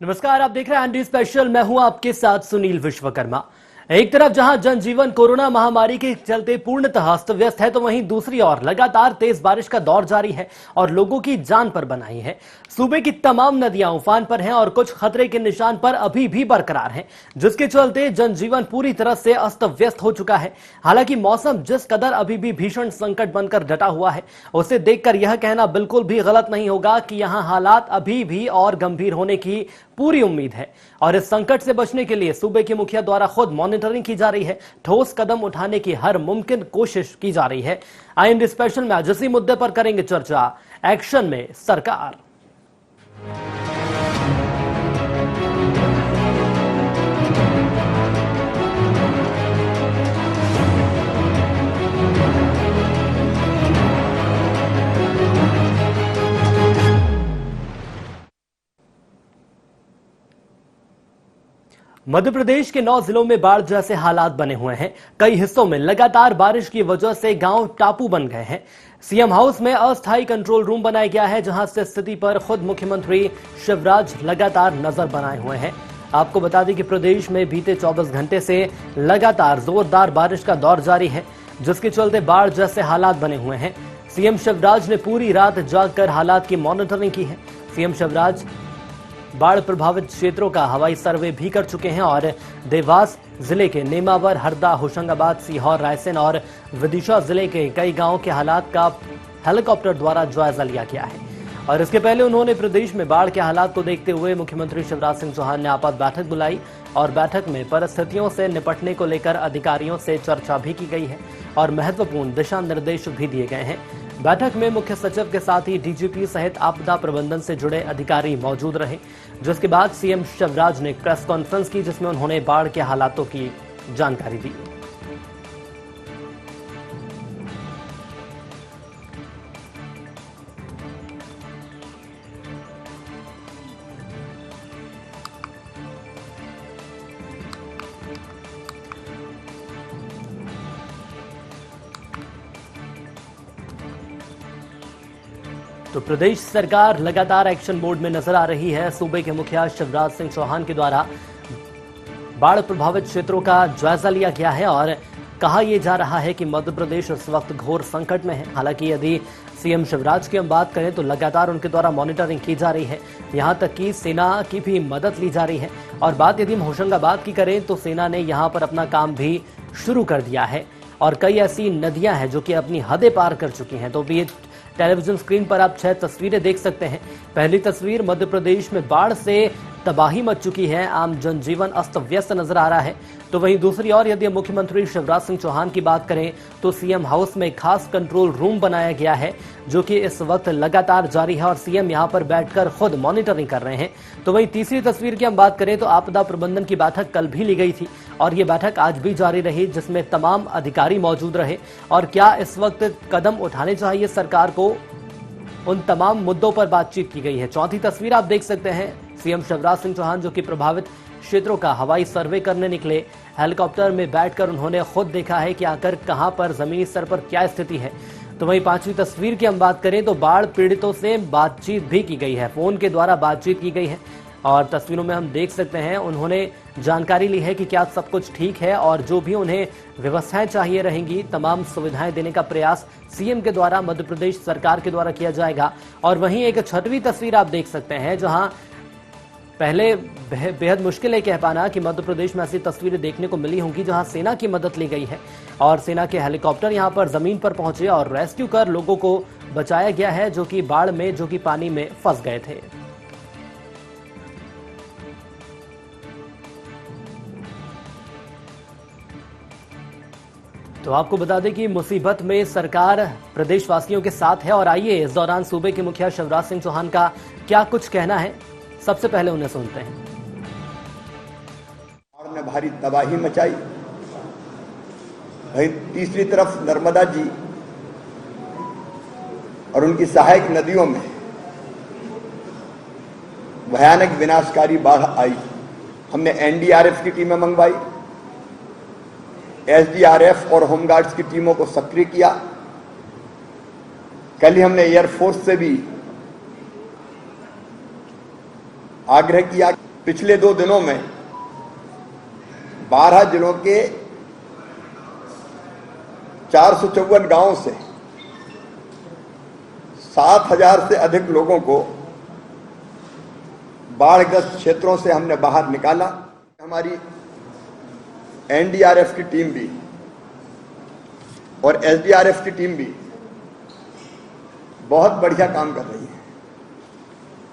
नमस्कार, आप देख रहे हैं एनडी स्पेशल। मैं हूं आपके साथ सुनील विश्वकर्मा। एक तरफ जहां जनजीवन कोरोना महामारी के चलते पूर्णतः अस्त व्यस्त है, तो वहीं दूसरी ओर लगातार तेज बारिश का दौर जारी है और लोगों की जान पर बनाई है। सूबे की तमाम नदियां उफान पर हैं और कुछ खतरे के निशान पर अभी भी बरकरार हैं, जिसके चलते जनजीवन पूरी तरह से अस्त व्यस्त हो चुका है। हालांकि मौसम जिस कदर अभी भी भीषण संकट बनकर डटा हुआ है, उसे देखकर यह कहना बिल्कुल भी गलत नहीं होगा कि यहां हालात अभी भी और गंभीर होने की पूरी उम्मीद है। और इस संकट से बचने के लिए सूबे के मुखिया द्वारा खुद मॉनिटरिंग की जा रही है, ठोस कदम उठाने की हर मुमकिन कोशिश की जा रही है। आईएनडी स्पेशल में आज इसी मुद्दे पर करेंगे चर्चा, एक्शन में सरकार। मध्य प्रदेश के 9 जिलों में बाढ़ जैसे हालात बने हुए हैं। कई हिस्सों में लगातार बारिश की वजह से गांव टापू बन गए हैं। सीएम हाउस में अस्थायी कंट्रोल रूम बनाया गया है, जहां से स्थिति पर खुद मुख्यमंत्री शिवराज लगातार नजर बनाए हुए हैं। आपको बता दें कि प्रदेश में बीते 24 घंटे से लगातार जोरदार बारिश का दौर जारी है, जिसके चलते बाढ़ जैसे हालात बने हुए हैं। सीएम शिवराज ने पूरी रात जागकर हालात की मॉनिटरिंग की है। सीएम शिवराज बाढ़ प्रभावित क्षेत्रों का हवाई सर्वे भी कर चुके हैं और देवास जिले के नेमावर, हरदा, होशंगाबाद, सीहोर, रायसेन और विदिशा जिले के कई गांवों के हालात का हेलीकॉप्टर द्वारा जायजा लिया गया है। और इसके पहले उन्होंने प्रदेश में बाढ़ के हालात को देखते हुए मुख्यमंत्री शिवराज सिंह चौहान ने आपात बैठक बुलाई और बैठक में परिस्थितियों से निपटने को लेकर अधिकारियों से चर्चा भी की गई है और महत्वपूर्ण दिशा निर्देश भी दिए गए हैं। बैठक में मुख्य सचिव के साथ ही डीजीपी सहित आपदा प्रबंधन से जुड़े अधिकारी मौजूद रहे, जिसके बाद सीएम शिवराज ने प्रेस कॉन्फ्रेंस की, जिसमें उन्होंने बाढ़ के हालातों की जानकारी दी। तो प्रदेश सरकार लगातार एक्शन मोड में नजर आ रही है। सूबे के मुखिया शिवराज सिंह चौहान के द्वारा बाढ़ प्रभावित क्षेत्रों का जायजा लिया गया है और कहा यह जा रहा है कि मध्य प्रदेश इस वक्त घोर संकट में है। हालांकि यदि सीएम शिवराज की हम बात करें तो लगातार उनके द्वारा मॉनिटरिंग की जा रही है, यहां तक कि सेना की भी मदद ली जा रही है। और बात यदि हम होशंगाबाद की करें तो सेना ने यहां पर अपना काम भी शुरू कर दिया है और कई ऐसी नदियां हैं जो कि अपनी हदें पार कर चुकी हैं। तो भी टेलीविजन स्क्रीन पर आप 6 तस्वीरें देख सकते हैं। पहली तस्वीर, मध्य प्रदेश में बाढ़ से तबाही मच चुकी है, आम जनजीवन अस्त व्यस्त नजर आ रहा है। तो वहीं दूसरी ओर यदि मुख्यमंत्री शिवराज सिंह चौहान की बात करें तो सीएम हाउस में खास कंट्रोल रूम बनाया गया है, जो कि इस वक्त लगातार जारी है और सीएम यहां पर बैठकर खुद मॉनिटरिंग कर रहे हैं। तो वहीं तीसरी तस्वीर की हम बात करें तो आपदा प्रबंधन की बैठक कल भी ली गई थी और ये बैठक आज भी जारी रही, जिसमें तमाम अधिकारी मौजूद रहे और क्या इस वक्त कदम उठाने चाहिए सरकार को, उन तमाम मुद्दों पर बातचीत की गई है। चौथी तस्वीर आप देख सकते हैं, सीएम शिवराज सिंह चौहान जो कि प्रभावित क्षेत्रों का हवाई सर्वे करने निकले। हेलीकॉप्टर में बैठकर उन्होंने खुद देखा है कि आकर कहां पर जमीनी स्तर पर क्या स्थिति है। तो वहीं पांचवी तस्वीर की हम बात करें तो बाढ़ पीड़ितों से बातचीत भी की गई है, फोन के द्वारा बातचीत की गई है और तस्वीरों में हम देख सकते हैं उन्होंने जानकारी ली है कि क्या सब कुछ ठीक है और जो भी उन्हें व्यवस्थाएं चाहिए रहेंगी, तमाम सुविधाएं देने का प्रयास सीएम के द्वारा, मध्य प्रदेश सरकार के द्वारा किया जाएगा। और वहीं एक छठवीं तस्वीर आप देख सकते हैं, जहां पहले बेहद मुश्किल है कह पाना कि मध्य प्रदेश में ऐसी तस्वीरें देखने को मिली होंगी, जहां सेना की मदद ली गई है और सेना के हेलीकॉप्टर यहां पर जमीन पर पहुंचे और रेस्क्यू कर लोगों को बचाया गया है, जो कि बाढ़ में, जो कि पानी में फंस गए थे। तो आपको बता दें कि मुसीबत में सरकार प्रदेशवासियों के साथ है और आइए इस दौरान सूबे के मुखिया शिवराज सिंह चौहान का क्या कुछ कहना है, सबसे पहले उन्हें सुनते हैं। बाढ़ ने भारी तबाही मचाई। वहीं तीसरी तरफ नर्मदा जी और उनकी सहायक नदियों में भयानक विनाशकारी बाढ़ आई। हमने एनडीआरएफ की टीमें मंगवाई, एसडीआरएफ और होमगार्ड्स की टीमों को सक्रिय किया। कल ही हमने एयरफोर्स से भी आग्रह किया पिछले 2 दिनों में 12 जिलों के 454 गांवों से 7,000 से अधिक लोगों को बाढ़ग्रस्त क्षेत्रों से हमने बाहर निकाला। हमारी एनडीआरएफ की टीम भी और एसडीआरएफ की टीम भी बहुत बढ़िया काम कर रही है।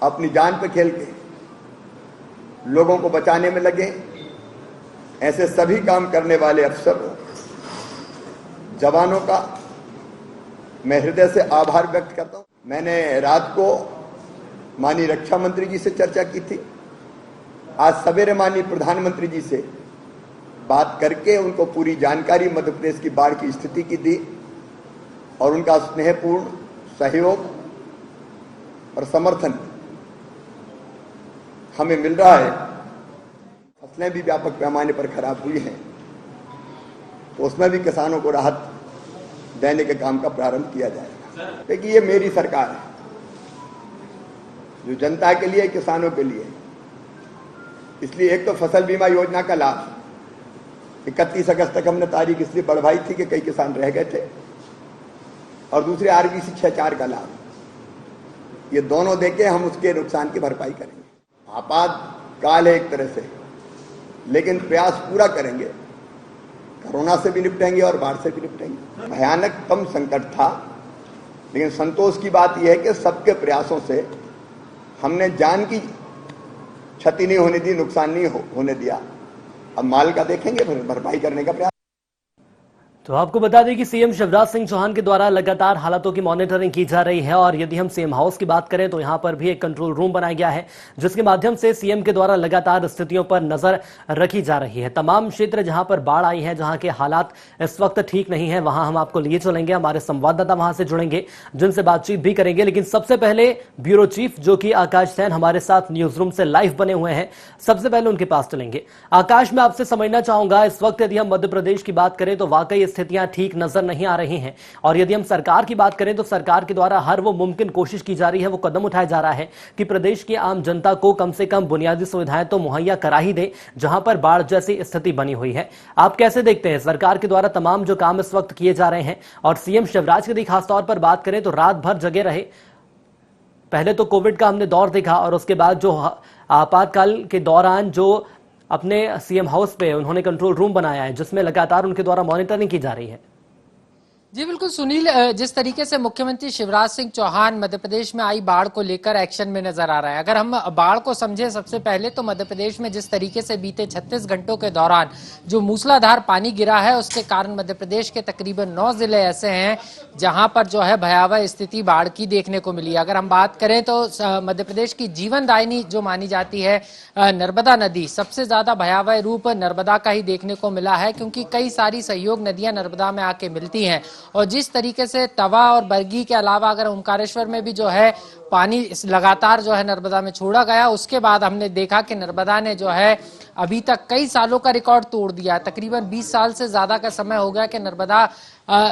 अपनी जान पे खेल के लोगों को बचाने में लगे। ऐसे सभी काम करने वाले अफसरों, जवानों का मैं हृदय से आभार व्यक्त करता हूं। मैंने रात को माननीय रक्षा मंत्री जी से चर्चा की थी। आज सवेरे माननीय प्रधानमंत्री जी से बात करके उनको पूरी जानकारी मध्य प्रदेश की बाढ़ की स्थिति की दी और उनका स्नेहपूर्ण सहयोग और समर्थन हमें मिल रहा है। फसलें भी व्यापक पैमाने पर खराब हुई हैं, तो उसमें भी किसानों को राहत देने के काम का प्रारंभ किया जाएगा। देखिए, ये मेरी सरकार है जो जनता के लिए, किसानों के लिए। इसलिए एक तो फसल बीमा योजना का लाभ 31 अगस्त तक हमने तारीख इसलिए बढ़वाई थी कि कई किसान रह गए थे, और दूसरे आरबीसी 6-4 का लाभ, ये दोनों देके हम उसके नुकसान की भरपाई करेंगे। आपातकाल है एक तरह से, लेकिन प्रयास पूरा करेंगे। कोरोना से भी निपटेंगे और बाढ़ से भी निपटेंगे। भयानकतम संकट था, लेकिन संतोष की बात यह है कि सबके प्रयासों से हमने जान की क्षति नहीं होने दी, नुकसान नहीं होने दिया। अब माल का देखेंगे, फिर भरपाई करने का प्रयास। तो आपको बता दें कि सीएम शिवराज सिंह चौहान के द्वारा लगातार हालातों की मॉनिटरिंग की जा रही है, और यदि हम सीएम हाउस की बात करें तो यहां पर भी एक कंट्रोल रूम बनाया गया है, जिसके माध्यम से सीएम के द्वारा लगातार स्थितियों पर नजर रखी जा रही है। तमाम क्षेत्र जहां पर बाढ़ आई है, जहां के हालात इस वक्त ठीक नहीं है, वहां हम आपको लिए चलेंगे। हमारे संवाददाता वहां से जुड़ेंगे, जिनसे बातचीत भी करेंगे। लेकिन सबसे पहले ब्यूरो चीफ जो कि आकाश सैन हमारे साथ न्यूज रूम से लाइव बने हुए हैं, सबसे पहले उनके पास चलेंगे। आकाश, मैं आपसे समझना चाहूंगा, इस वक्त यदि हम मध्य प्रदेश की बात करें तो वाकई स्थितियां ठीक नजर नहीं आ रही हैं, और यदि हम सरकार की बात करें तो सरकार के द्वारा हर वो मुमकिन कोशिश की जा रही है, वो कदम उठाया जा रहा है कि प्रदेश की आम जनता को कम से कम बुनियादी सुविधाएं तो मुहैया करा ही दे, जहां पर बाढ़ जैसी स्थिति बनी हुई है। आप कैसे देखते हैं सरकार के द्वारा तमाम जो काम इस वक्त किए जा रहे हैं? और सीएम शिवराज की खासतौर पर बात करें तो रात भर जगे रहे। पहले तो कोविड का हमने दौर देखा, और उसके बाद जो आपातकाल के दौरान जो अपने सीएम हाउस पे उन्होंने कंट्रोल रूम बनाया है, जिसमें लगातार उनके द्वारा मॉनिटरिंग की जा रही है। जी बिल्कुल सुनील, जिस तरीके से मुख्यमंत्री शिवराज सिंह चौहान मध्य प्रदेश में आई बाढ़ को लेकर एक्शन में नजर आ रहा है। अगर हम बाढ़ को समझे सबसे पहले तो मध्य प्रदेश में जिस तरीके से बीते 36 घंटों के दौरान जो मूसलाधार पानी गिरा है, उसके कारण मध्य प्रदेश के तकरीबन 9 जिले ऐसे हैं जहां पर जो है भयावह स्थिति बाढ़ की देखने को मिली। अगर हम बात करें तो मध्य प्रदेश की जीवनदायिनी जो मानी जाती है नर्मदा नदी, सबसे ज्यादा भयावह रूप नर्मदा का ही देखने को मिला है, क्योंकि कई सारी सहयोग नदियां नर्मदा में आके मिलती हैं। और जिस तरीके से तवा और बरगी के अलावा अगर ओंकारेश्वर में भी जो है पानी लगातार जो है नर्मदा में छोड़ा गया, उसके बाद हमने देखा कि नर्मदा ने जो है अभी तक कई सालों का रिकॉर्ड तोड़ दिया। तकरीबन 20 साल से ज्यादा का समय हो गया कि नर्मदा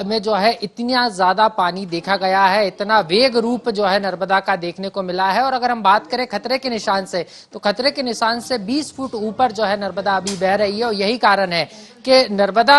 में जो है इतना ज्यादा पानी देखा गया है, इतना वेग रूप जो है नर्मदा का देखने को मिला है। और अगर हम बात करें खतरे के निशान से, तो खतरे के निशान से 20 फुट ऊपर जो है नर्मदा अभी बह रही है, और यही कारण है कि नर्मदा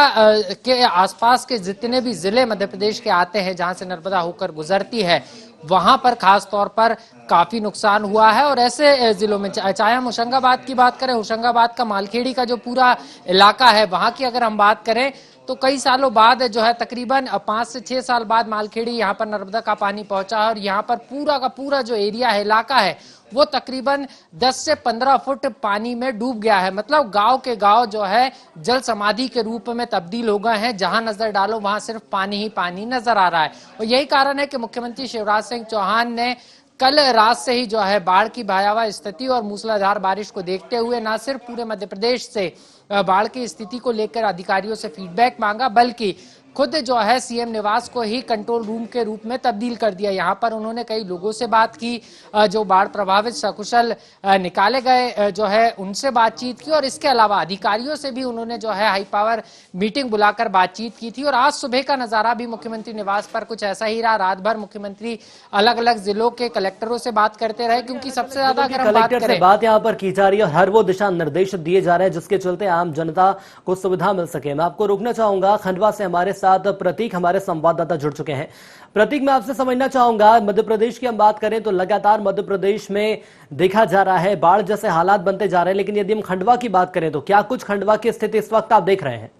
के आसपास के जितने भी जिले मध्य प्रदेश के आते हैं जहां से नर्मदा होकर गुजरती है, वहां पर खास तौर पर काफी नुकसान हुआ है। और ऐसे जिलों में चाहे हम होशंगाबाद की बात करें, होशंगाबाद का मालखेड़ी का जो पूरा इलाका है, वहां की अगर हम बात करें तो कई सालों बाद जो है तकरीबन 5 से 6 साल बाद मालखेड़ी यहाँ पर नर्मदा का पानी पहुंचा है, और यहाँ पर पूरा का पूरा जो एरिया है, इलाका है, वो तकरीबन 10 से 15 फुट पानी में डूब गया है। मतलब गांव के गांव जो है जल समाधि के रूप में तब्दील हो गए हैं, जहां नजर डालो वहां सिर्फ पानी ही पानी नजर आ रहा है। और यही कारण है कि मुख्यमंत्री शिवराज सिंह चौहान ने कल रात से ही जो है बाढ़ की भयावह स्थिति और मूसलाधार बारिश को देखते हुए न सिर्फ पूरे मध्य प्रदेश से बाढ़ की स्थिति को लेकर अधिकारियों से फीडबैक मांगा, बल्कि खुद जो है सीएम निवास को ही कंट्रोल रूम के रूप में तब्दील कर दिया। यहाँ पर उन्होंने कई लोगों से बात की, जो बाढ़ प्रभावित सकुशल निकाले गए जो है उनसे बातचीत की, और इसके अलावा अधिकारियों से भी उन्होंने जो है हाई पावर मीटिंग बुलाकर बातचीत की थी। और आज सुबह का नजारा भी मुख्यमंत्री निवास पर कुछ ऐसा ही रहा। रात भर मुख्यमंत्री अलग अलग जिलों के कलेक्टरों से बात करते रहे, क्योंकि सबसे ज्यादा अगर हम बात कलेक्टर से करें, बात यहाँ पर की जा रही है और हर वो दिशा निर्देश दिए जा रहे हैं जिसके चलते आम जनता को सुविधा मिल सके। मैं आपको रोकना चाहूंगा, खंडवा से हमारे साथ प्रतीक हमारे संवाददाता जुड़ चुके हैं। प्रतीक, मैं आपसे समझना चाहूंगा, मध्य प्रदेश की हम बात करें तो लगातार मध्य प्रदेश में देखा जा रहा है बाढ़ जैसे हालात बनते जा रहे हैं, लेकिन यदि हम खंडवा की बात करें तो क्या कुछ खंडवा की स्थिति इस वक्त आप देख रहे हैं?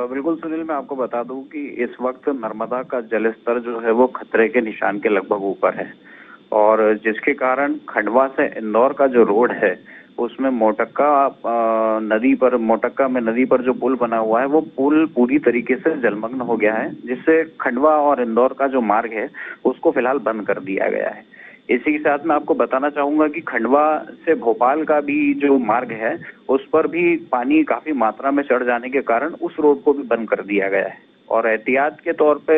बिल्कुल सुनील, मैं आपको बता दूं कि इस वक्त नर्मदा का जलस्तर जो है वो खतरे के निशान के लगभग ऊपर है, और जिसके कारण खंडवा से इंदौर का जो रोड है उसमें मोटक्का में नदी पर जो पुल बना हुआ है वो पुल पूरी तरीके से जलमग्न हो गया है, जिससे खंडवा और इंदौर का जो मार्ग है उसको फिलहाल बंद कर दिया गया है। इसी के साथ मैं आपको बताना चाहूंगा कि खंडवा से भोपाल का भी जो मार्ग है उस पर भी पानी काफी मात्रा में चढ़ जाने के कारण उस रोड को भी बंद कर दिया गया है, और एहतियात के तौर पे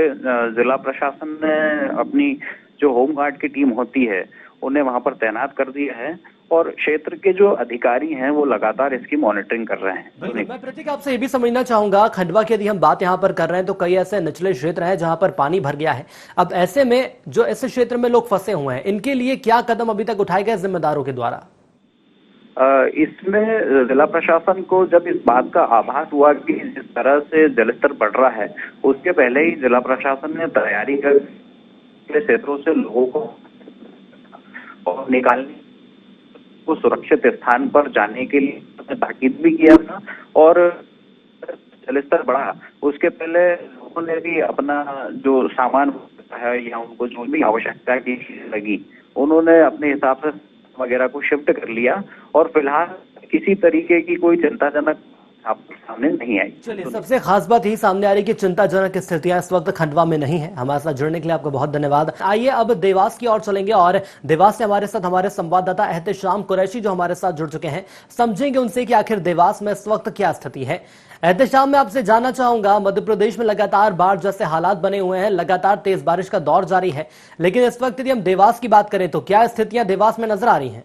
जिला प्रशासन ने अपनी जो होमगार्ड की टीम होती है उन्हें वहां पर तैनात कर दिया है, और क्षेत्र के जो अधिकारी हैं वो लगातार इसकी मॉनिटरिंग कर रहे हैं। मैं प्रतीक आपसे ये भी समझना चाहूंगा, खंडवा की यदि हम बात यहाँ पर कर रहे हैं तो कई ऐसे निचले क्षेत्र हैं जहां पर पानी भर गया है। अब ऐसे में जो ऐसे क्षेत्र में लोग फंसे हुए हैं, इनके लिए क्या कदम अभी तक उठाए गए जिम्मेदारों के द्वारा? इसमें जिला प्रशासन को जब इस बात का आभास हुआ कि जिस तरह से जलस्तर बढ़ रहा है, उसके पहले ही जिला प्रशासन ने तैयारी कर क्षेत्रों से लोगों को और निकालने को सुरक्षित स्थान पर जाने के लिए ताकीद भी किया था, और जलस्तर बढ़ा उसके पहले लोगों ने भी अपना जो सामान है या उनको जो भी आवश्यकता की लगी उन्होंने अपने हिसाब से वगैरह को शिफ्ट कर लिया, और फिलहाल किसी तरीके की कोई चिंताजनक सामने नहीं आई। चलिए, सबसे खास बात ही सामने आ रही कि चिंताजनक स्थितियां इस वक्त खंडवा में नहीं है। हमारे साथ जुड़ने के लिए आपका बहुत धन्यवाद। आइए अब देवास की ओर चलेंगे और देवास से हमारे साथ हमारे संवाददाता एहतेशाम कुरैशी जो हमारे साथ जुड़ चुके हैं, समझेंगे उनसे कि आखिर देवास में इस वक्त क्या स्थिति है। एहतेशाम, मैं आपसे जानना चाहूंगा, मध्य प्रदेश में लगातार बाढ़ जैसे हालात बने हुए हैं, लगातार तेज बारिश का दौर जारी है, लेकिन इस वक्त यदि हम देवास की बात करें तो क्या स्थितियां देवास में नजर आ रही हैं?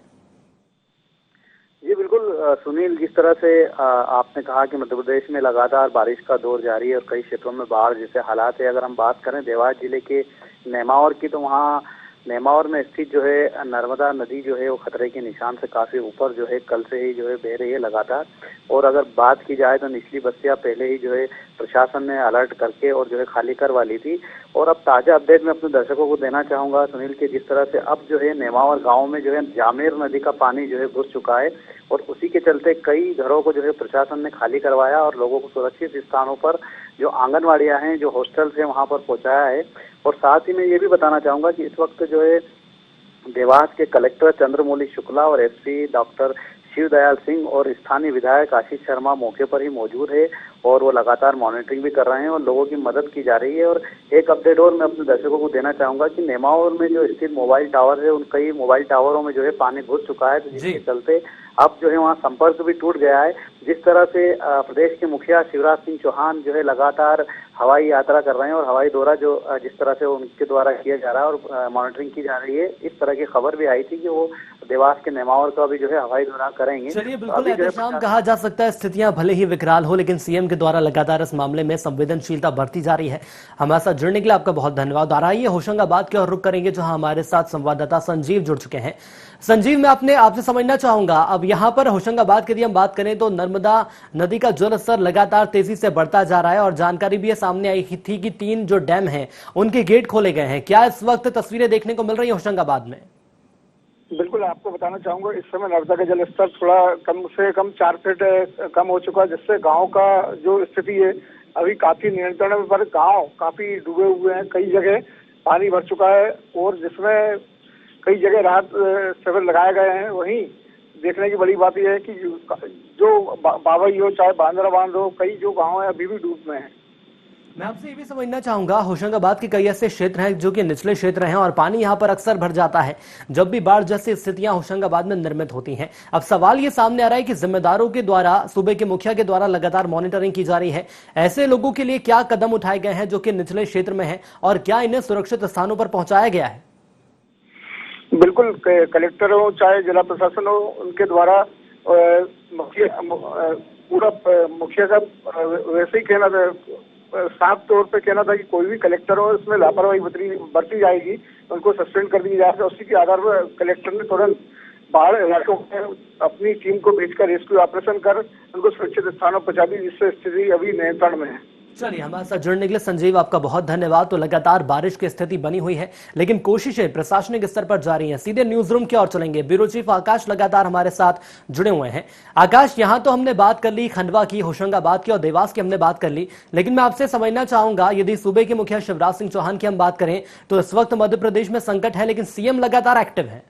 जी बिल्कुल सुनील, जिस तरह से आपने कहा कि मध्य प्रदेश में लगातार बारिश का दौर जारी है और कई क्षेत्रों में बाढ़ जैसे हालात है। अगर हम बात करें देवास जिले के नेमावर की, तो वहाँ नेमावर में स्थित जो है नर्मदा नदी जो है वो खतरे के निशान से काफी ऊपर जो है कल से ही जो है बह रही है लगातार। और अगर बात की जाए तो निचली बस्तियां पहले ही जो है प्रशासन ने अलर्ट करके और जो है खाली करवा ली थी। और अब ताजा अपडेट मैं अपने दर्शकों को देना चाहूंगा सुनील के, जिस तरह से अब जो है नेमावर गांव में जो है जामेर नदी का पानी जो है घुस चुका है, और उसी के चलते कई घरों को जो है प्रशासन ने खाली करवाया और लोगों को सुरक्षित स्थानों पर जो आंगनवाड़ियां हैं, जो हॉस्टल्स हैं, वहां पर पहुंचाया है। और साथ ही मैं ये भी बताना चाहूंगा कि इस वक्त जो है देवास के कलेक्टर चंद्रमौली शुक्ला और एसपी डॉक्टर शिवदयाल सिंह और स्थानीय विधायक आशीष शर्मा मौके पर ही मौजूद है, और वो लगातार मॉनिटरिंग भी कर रहे हैं और लोगों की मदद की जा रही है। और एक अपडेट और मैं अपने दर्शकों को देना चाहूंगा कि नेमावर में जो स्थित मोबाइल टावर है, उन कई मोबाइल टावरों में जो है पानी घुस चुका है, तो जिसके चलते अब जो है वहाँ संपर्क भी टूट गया है। जिस तरह से प्रदेश के मुखिया शिवराज सिंह चौहान जो है लगातार हवाई यात्रा कर रहे हैं और हवाई दौरा जो जिस तरह से उनके द्वारा किया जा रहा है और मॉनिटरिंग की जा रही है, इस तरह की खबर भी आई थी कि वो देवास के नेमावर का भी जो है हवाई दौरा करेंगे। चलिए, बिल्कुल एहतेशाम, कहा जा सकता है स्थितियां भले ही विकराल हो, लेकिन सीएम के द्वारा लगातार इस मामले में संवेदनशीलता बढ़ती जा रही है। हमारे साथ जुड़ने के लिए आपका बहुत धन्यवाद। और आइए होशंगाबाद की ओर रुख करेंगे जहां हमारे साथ संवाददाता संजीव जुड़ चुके हैं। संजीव, मैं आपसे समझना चाहूंगा, अब यहाँ पर होशंगाबाद की यदि हम बात करें तो नर्मदा नदी का जलस्तर लगातार तेजी से बढ़ता जा रहा है, और जानकारी भी सामने आई थी कि 3 जो डैम हैं उनके गेट खोले गए हैं। क्या इस वक्त तस्वीरें देखने को मिल रही है होशंगाबाद में? बिल्कुल, आपको बताना चाहूंगा इस समय नर्मदा का जलस्तर थोड़ा कम से कम 4 फीट कम हो चुका है, जिससे गांव का जो स्थिति है अभी काफी नियंत्रण में, पर गांव काफी डूबे हुए हैं, कई जगह पानी भर चुका है, और जिसमें कई जगह राहत शिविर लगाए गए हैं। वहीं देखने की बड़ी बात यह है कि जो बावई हो चाहे बांद्रा बांध हो, कई जो गाँव है अभी भी डूब में है। मैं आपसे ये भी समझना चाहूंगा, होशंगाबाद के कई ऐसे क्षेत्र हैं जो कि निचले क्षेत्र हैं और पानी यहां पर अक्सर भर जाता है जब भी बाढ़ जैसी स्थितियां होशंगाबाद में निर्मित होती हैं। अब सवाल ये सामने आ रहा है कि जिम्मेदारों के द्वारा, सूबे के मुखिया के द्वारा लगातार मॉनिटरिंग की जा रही है। ऐसे लोगों के लिए क्या कदम उठाए गए हैं जो कि निचले क्षेत्र में है और क्या इन्हें सुरक्षित स्थानों पर पहुंचाया गया है? बिल्कुल, कलेक्टर हो चाहे जिला प्रशासन हो, उनके द्वारा पूरा मुखिया का वैसे ही कहना था, साफ तौर पे कहना था कि कोई भी कलेक्टर हो इसमें लापरवाही बरती जाएगी, उनको सस्पेंड कर दी जाएगी। उसी के आधार पर कलेक्टर ने तुरंत बाढ़ इलाकों में अपनी टीम को भेजकर रेस्क्यू ऑपरेशन कर उनको सुरक्षित स्थानों पर पहुंचा दी, जिससे स्थिति अभी नियंत्रण में है। चलिए, हमारे साथ जुड़ने के लिए संजीव आपका बहुत धन्यवाद। तो लगातार बारिश की स्थिति बनी हुई है, लेकिन कोशिशें प्रशासनिक स्तर पर जारी हैं। सीधे न्यूज रूम की ओर चलेंगे। ब्यूरो चीफ आकाश लगातार हमारे साथ जुड़े हुए हैं। आकाश, यहां तो हमने बात कर ली खंडवा की, होशंगाबाद की और देवास की हमने बात कर ली, लेकिन मैं आपसे समझना चाहूंगा, यदि सूबे के मुखिया शिवराज सिंह चौहान की हम बात करें तो इस वक्त मध्य प्रदेश में संकट है, लेकिन सीएम लगातार एक्टिव है।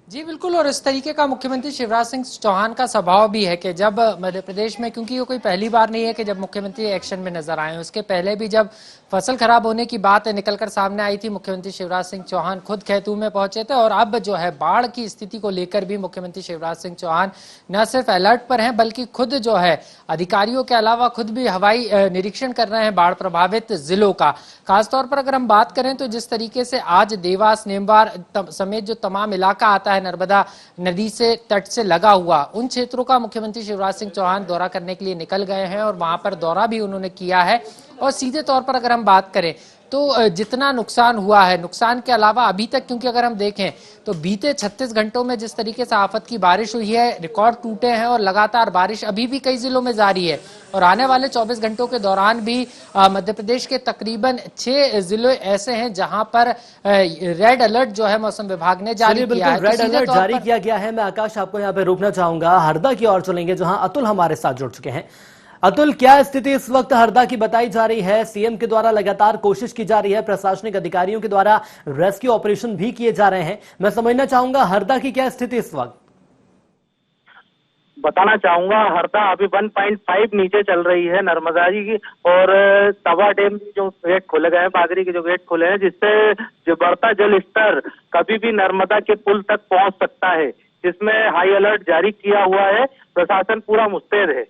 जी बिल्कुल, और इस तरीके का मुख्यमंत्री शिवराज सिंह चौहान का स्वभाव भी है कि जब मध्य प्रदेश में, क्योंकि ये कोई पहली बार नहीं है कि जब मुख्यमंत्री एक्शन में नजर आए, उसके पहले भी जब फसल खराब होने की बात निकलकर सामने आई थी, मुख्यमंत्री शिवराज सिंह चौहान खुद खैतू में पहुंचे थे। और अब जो है बाढ़ की स्थिति को लेकर भी मुख्यमंत्री शिवराज सिंह चौहान न सिर्फ अलर्ट पर हैं, बल्कि खुद जो है अधिकारियों के अलावा खुद भी हवाई निरीक्षण कर रहे हैं बाढ़ प्रभावित जिलों का। खासतौर पर अगर हम बात करें तो जिस तरीके से आज देवास, नेमवार समेत जो तमाम इलाका आता है नर्मदा नदी से तट से लगा हुआ, उन क्षेत्रों का मुख्यमंत्री शिवराज सिंह चौहान दौरा करने के लिए निकल गए हैं और वहां पर दौरा भी उन्होंने किया है। और सीधे तौर पर अगर हम बात करें तो जितना नुकसान हुआ है, नुकसान के अलावा अभी तक, क्योंकि अगर हम देखें तो बीते 36 घंटों में जिस तरीके से आफत की बारिश हुई है, रिकॉर्ड टूटे हैं और लगातार बारिश अभी भी कई जिलों में जारी है। और आने वाले 24 घंटों के दौरान भी मध्य प्रदेश के तकरीबन 6 जिले ऐसे हैं जहां पर रेड अलर्ट जो है मौसम विभाग ने जारी किया है। रेड अलर्ट जारी किया गया है। मैं आकाश आपको यहाँ पे रोकना चाहूंगा, हरदा की ओर चलेंगे जहां अतुल हमारे साथ जुड़ चुके हैं। अतुल, क्या स्थिति इस वक्त हरदा की बताई जा रही है? सीएम के द्वारा लगातार कोशिश की जा रही है, प्रशासनिक अधिकारियों के द्वारा रेस्क्यू ऑपरेशन भी किए जा रहे हैं। मैं समझना चाहूंगा हरदा की क्या स्थिति इस वक्त? बताना चाहूंगा, हरदा अभी 1.5 नीचे चल रही है नर्मदा जी की, और तवा डैम जो गेट खोले गए हैं, पागरी के जो गेट खोले हैं, जिससे जो बढ़ता जल स्तर कभी भी नर्मदा के पुल तक पहुंच सकता है, जिसमें हाई अलर्ट जारी किया हुआ है। प्रशासन पूरा मुस्तैद है।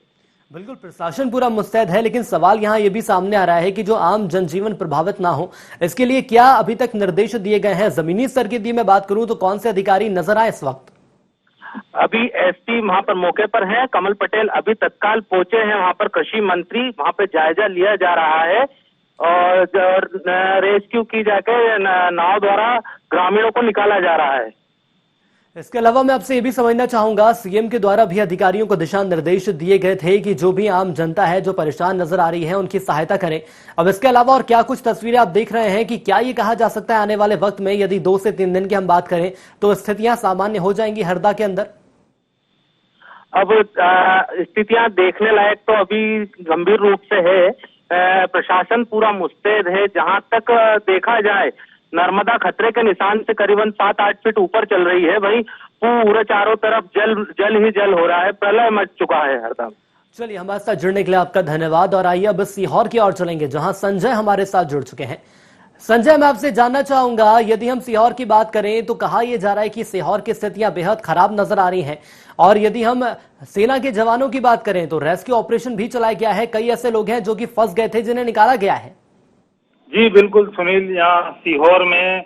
बिल्कुल, प्रशासन पूरा मुस्तैद है, लेकिन सवाल यहाँ ये भी सामने आ रहा है कि जो आम जनजीवन प्रभावित ना हो, इसके लिए क्या अभी तक निर्देश दिए गए हैं? जमीनी स्तर की यदि मैं बात करूं तो कौन से अधिकारी नजर आए इस वक्त? अभी एसपी वहां पर मौके पर हैं, कमल पटेल अभी तत्काल पहुंचे हैं वहां पर, कृषि मंत्री वहां पर जायजा लिया जा रहा है और रेस्क्यू की जाकर नाव द्वारा ग्रामीणों को निकाला जा रहा है। इसके अलावा मैं आपसे ये भी समझना चाहूंगा, सीएम के द्वारा भी अधिकारियों को दिशा निर्देश दिए गए थे कि जो भी आम जनता है जो परेशान नजर आ रही है उनकी सहायता करें। अब इसके अलावा और क्या कुछ तस्वीरें आप देख रहे हैं कि क्या ये कहा जा सकता है आने वाले वक्त में, यदि 2 से 3 दिन की हम बात करें तो स्थितियां सामान्य हो जाएंगी हरदा के अंदर? अब स्थितियां देखने लायक तो अभी गंभीर रूप से है। प्रशासन पूरा मुस्तैद है। जहां तक देखा जाए नर्मदा खतरे के निशान से करीबन 7-8 फीट ऊपर चल रही है, वहीं पूरे चारों तरफ जल ही जल हो रहा है, प्रलय मच चुका है हरदा। चलिए, हमारे साथ जुड़ने के लिए आपका धन्यवाद। और आइए अब सीहोर की ओर चलेंगे जहां संजय हमारे साथ जुड़ चुके हैं। संजय, मैं आपसे जानना चाहूंगा, यदि हम सीहोर की बात करें तो कहा यह जा रहा है कि सीहोर की स्थितियां बेहद खराब नजर आ रही हैं, और यदि हम सेना के जवानों की बात करें तो रेस्क्यू ऑपरेशन भी चलाया गया है। कई ऐसे लोग हैं जो कि फंस गए थे जिन्हें निकाला गया है। जी बिल्कुल सुनील, यहाँ सीहोर में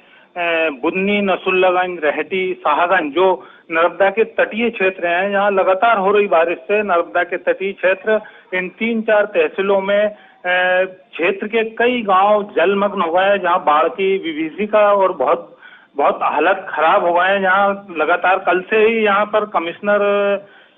बुन्नी, नसुल्लागंज, रहटी, शाहगंज जो नर्मदा के तटीय क्षेत्र हैं, यहाँ लगातार हो रही बारिश से नर्मदा के तटीय क्षेत्र इन 3-4 तहसीलों में क्षेत्र के कई गांव जलमग्न हो गए हैं, जहाँ बाढ़ की विभीषिका और बहुत हालत खराब हो गए हैं। यहाँ लगातार कल से ही यहाँ पर कमिश्नर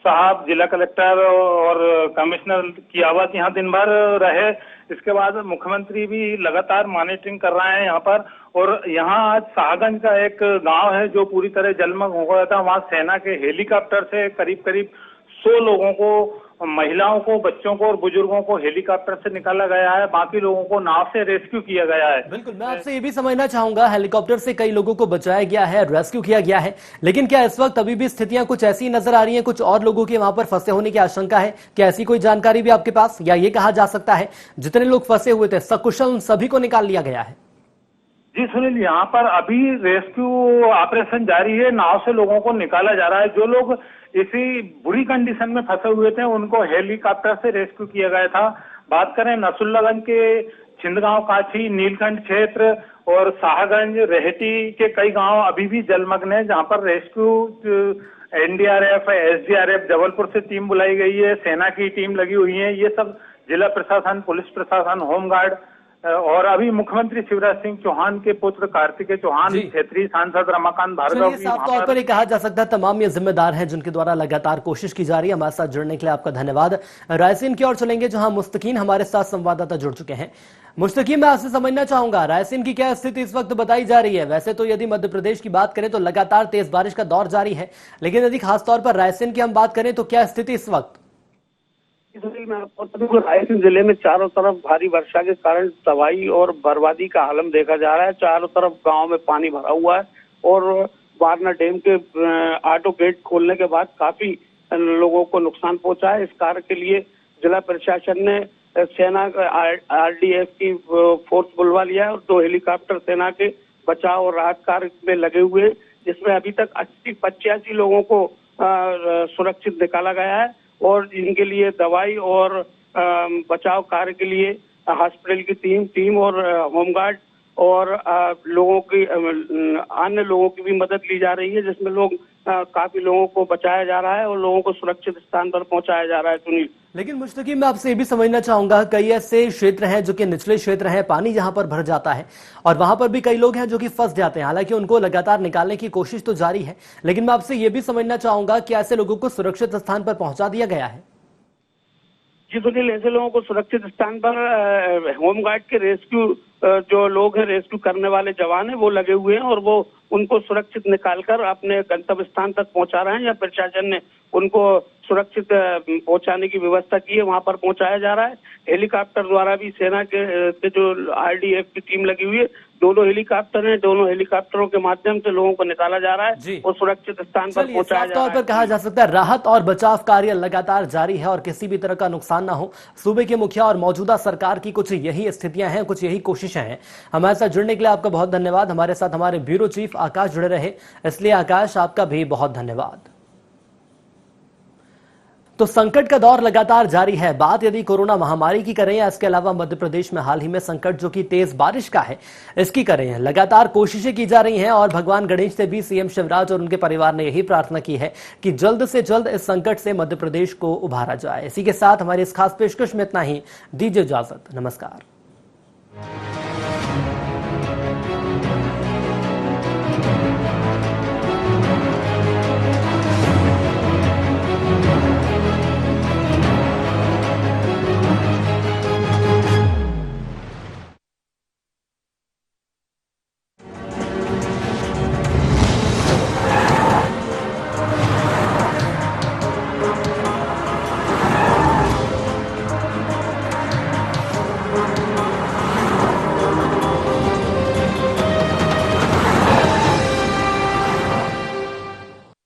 साहब, जिला कलेक्टर और कमिश्नर कियावत यहाँ दिन भर रहे। इसके बाद मुख्यमंत्री भी लगातार मॉनिटरिंग कर रहे हैं यहाँ पर। और यहाँ आज शाहगंज का एक गांव है जो पूरी तरह जलमग्न हो गया था, वहाँ सेना के हेलीकॉप्टर से करीब 100 लोगों को महिलाओं को, बच्चों को और बुजुर्गों को हेलीकॉप्टर से निकाला गया है, बाकी लोगों को नाव से रेस्क्यू किया गया है। बिल्कुल, मैं आपसे ये भी समझना चाहूंगा, हेलीकॉप्टर से कई लोगों को बचाया गया है, रेस्क्यू किया गया है, लेकिन क्या इस वक्त अभी भी स्थितियां कुछ ऐसी नजर आ रही हैं, कुछ और लोगों के वहां पर फंसे होने की आशंका है? क्या ऐसी कोई जानकारी भी आपके पास, या ये कहा जा सकता है जितने लोग फंसे हुए थे सकुशल उन सभी को निकाल लिया गया है? जी सुनील, यहाँ पर अभी रेस्क्यू ऑपरेशन जारी है, नाव से लोगों को निकाला जा रहा है। जो लोग इसी बुरी कंडीशन में फंसे हुए थे उनको हेलीकॉप्टर से रेस्क्यू किया गया था। बात करें नसरुल्लागंज के छिंदगांव, काछी, नीलकंठ क्षेत्र और शाहगंज, रेहटी के कई गांव अभी भी जलमग्न है, जहां पर रेस्क्यू एनडीआरएफ, एसडीआरएफ, जबलपुर से टीम बुलाई गई है, सेना की टीम लगी हुई है। ये सब जिला प्रशासन, पुलिस प्रशासन, होमगार्ड और अभी मुख्यमंत्री शिवराज सिंह चौहान के पुत्र कार्तिकेय चौहान, क्षेत्रीय सांसद रमाकांत भार्गव भी साफ तौर पर ये कहा जा सकता है तमाम ये जिम्मेदार हैं जिनके द्वारा लगातार कोशिश की जा रही है। हमारे साथ जुड़ने के लिए आपका धन्यवाद। रायसेन की ओर चलेंगे जहां मुस्तकीन हमारे साथ संवाददाता जुड़ चुके हैं। मुस्तकीन, मैं आपसे समझना चाहूंगा रायसेन की क्या स्थिति इस वक्त बताई जा रही है? वैसे तो यदि मध्य प्रदेश की बात करें तो लगातार तेज बारिश का दौर जारी है, लेकिन यदि खासतौर पर रायसेन की हम बात करें तो क्या स्थिति इस वक्त? रायसेन जिले में चारों तरफ भारी वर्षा के कारण तबाही और बर्बादी का आलम देखा जा रहा है। चारों तरफ गांव में पानी भरा हुआ है और वारना डैम के 8 गेट खोलने के बाद काफी लोगों को नुकसान पहुंचा है। इस कार्य के लिए जिला प्रशासन ने सेना आरडीएफ की फोर्स बुलवा लिया है और 2 हेलीकॉप्टर सेना के बचाव और राहत कार्य में लगे हुए हैं, जिसमें अभी तक 85 लोगों को सुरक्षित निकाला गया है और इनके लिए दवाई और बचाव कार्य के लिए हॉस्पिटल की टीम और होमगार्ड और लोगों की अन्य लोगों की भी मदद ली जा रही है, जिसमें काफी लोगों को बचाया जा रहा है और लोगों को सुरक्षित स्थान पर पहुंचाया जा रहा है। सुनील, लेकिन मुस्तकीम, मैं आपसे ये भी समझना चाहूंगा, कई ऐसे क्षेत्र हैं जो कि निचले क्षेत्र हैं, पानी जहां पर भर जाता है और वहां पर भी कई लोग हैं जो कि फंस जाते हैं। हालांकि उनको लगातार निकालने की कोशिश तो जारी है, लेकिन मैं आपसे ये भी समझना चाहूंगा कि ऐसे लोगों को सुरक्षित स्थान पर पहुंचा दिया गया है? जी सुनील, ऐसे लोगों को सुरक्षित स्थान पर होमगार्ड के रेस्क्यू जो लोग हैं, रेस्क्यू करने वाले जवान हैं, वो लगे हुए हैं और वो उनको सुरक्षित निकालकर अपने गंतव्य स्थान तक पहुंचा रहे हैं या प्रशासन ने उनको सुरक्षित पहुंचाने की व्यवस्था की है, वहां पर पहुंचाया जा रहा है। हेलीकॉप्टर द्वारा भी सेना के जो आरडीएफ की टीम लगी हुई है, 2 हेलीकॉप्टर हैं, दोनों हेलीकॉप्टरों के माध्यम से लोगों को निकाला जा रहा है और सुरक्षित स्थान पर पहुंचाया जा रहा है। तौर पर कहा जा सकता है राहत और बचाव कार्य लगातार जारी है और किसी भी तरह का नुकसान ना हो। सूबे के मुखिया और मौजूदा सरकार की कुछ यही स्थितियां हैं, कुछ यही कोशिशें हैं। हमारे साथ जुड़ने के लिए आपका बहुत धन्यवाद। हमारे साथ हमारे ब्यूरो चीफ आकाश जुड़े रहे, इसलिए आकाश आपका भी बहुत धन्यवाद। तो संकट का दौर लगातार जारी है। बात यदि कोरोना महामारी की करें या इसके अलावा मध्य प्रदेश में हाल ही में संकट जो कि तेज बारिश का है, इसकी करें, लगातार कोशिशें की जा रही हैं और भगवान गणेश से भी सीएम शिवराज और उनके परिवार ने यही प्रार्थना की है कि जल्द से जल्द इस संकट से मध्य प्रदेश को उभारा जाए। इसी के साथ हमारी इस खास पेशकश में इतना ही। दीजिए इजाजत, नमस्कार।